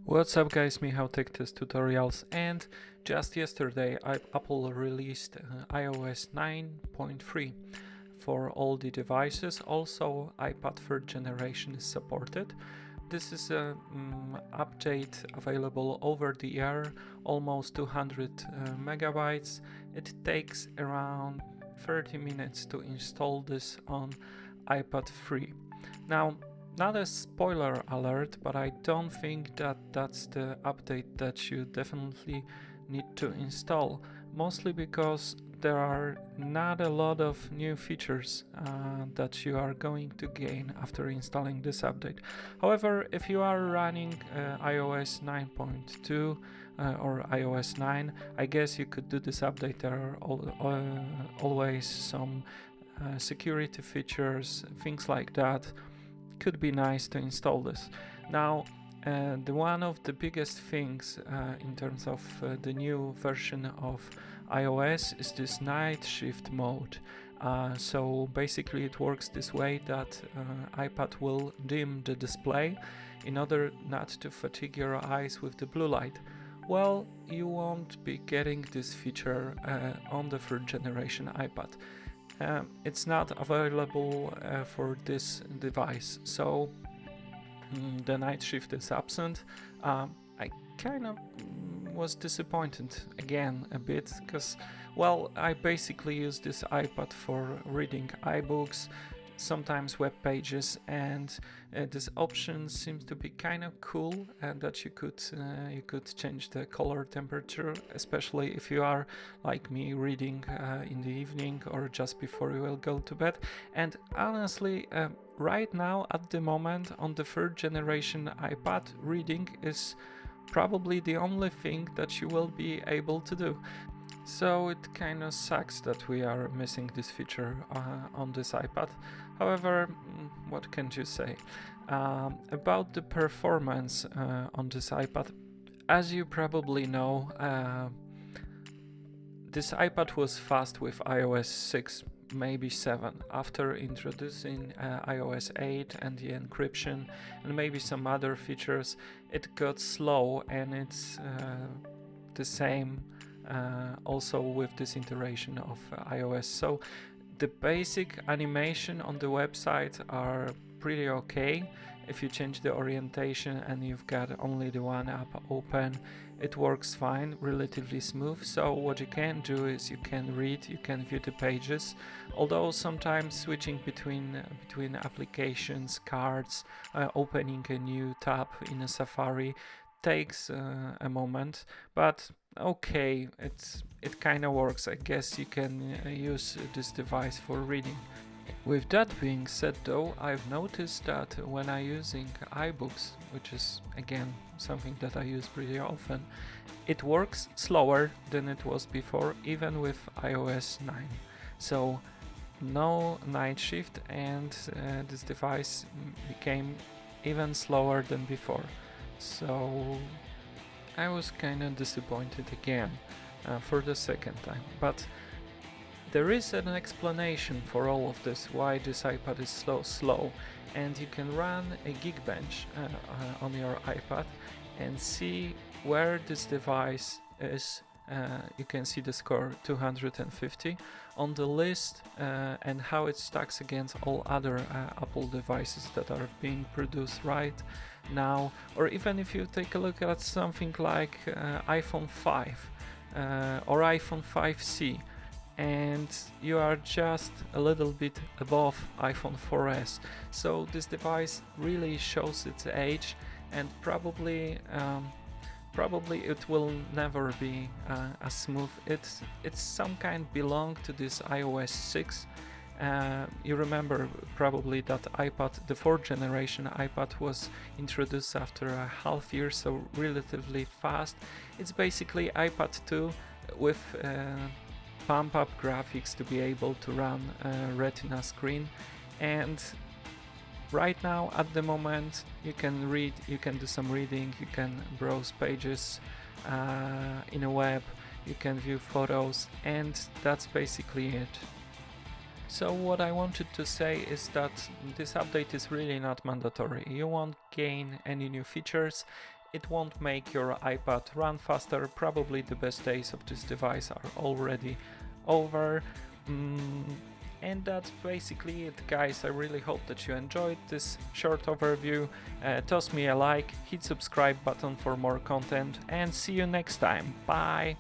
What's up guys, Michał Tech Test Tutorials, and just yesterday Apple released iOS 9.3 for all the devices. Also iPad third generation is supported. This is a update available over the air, almost 200 megabytes. It takes around 30 minutes to install this on iPad3. Now, not a spoiler alert, but I don't think that that's the update that you definitely need to install, mostly because there are not a lot of new features that you are going to gain after installing this update. However, if you are running iOS 9.2 or iOS 9, I guess you could do this update. There are always some security features, things like that. Could be nice to install this. Now, one of the biggest things in terms of the new version of iOS is this night shift mode. So basically it works this way that iPad will dim the display in order not to fatigue your eyes with the blue light. Well, you won't be getting this feature on the third generation iPad. It's not available for this device, so the night shift is absent. I kind of was disappointed again a bit because, well, I basically use this iPad for reading iBooks, sometimes web pages, and this option seems to be kind of cool, and that you could change the color temperature, especially if you are like me reading in the evening or just before you will go to bed. And honestly, right now at the moment on the third generation iPad, reading is probably the only thing that you will be able to do. So it kind of sucks that we are missing this feature on this iPad. However, what can you say? About the performance on this iPad, as you probably know, this iPad was fast with iOS 6, maybe 7. After introducing iOS 8 and the encryption and maybe some other features, it got slow, and it's the same also with this iteration of iOS. So the basic animation on the website are pretty okay. If you change the orientation and you've got only the one app open, it works fine, relatively smooth. So what you can do is you can read, you can view the pages, although sometimes switching between applications, cards, opening a new tab in a Safari takes a moment, but okay, it kind of works. I guess you can use this device for reading. With that being said though, I've noticed that when I'm using iBooks, which is again something that I use pretty often, it works slower than it was before, even with iOS 9. So no night shift, and this device became even slower than before. So I was kind of disappointed again for the second time, but there is an explanation for all of this, why this iPad is slow, and you can run a Geekbench on your iPad and see where this device is. You can see the score 250 on the list and how it stacks against all other Apple devices that are being produced right now. Or even if you take a look at something like iPhone 5 or iPhone 5C, and you are just a little bit above iPhone 4S. So this device really shows its age, and probably it will never be as smooth. It's some kind belong to this iOS 6. You remember probably that iPad, the fourth generation iPad, was introduced after a half year, so relatively fast. It's basically iPad 2 with pump-up graphics to be able to run a Retina screen. And right now, at the moment, you can read, you can do some reading, you can browse pages in a web, you can view photos, and that's basically it. So what I wanted to say is that this update is really not mandatory. You won't gain any new features. it won't make your iPad run faster. Probably the best days of this device are already over. And that's basically it, guys. I really hope that you enjoyed this short overview. Toss me a like, hit subscribe button for more content, and see you next time. Bye!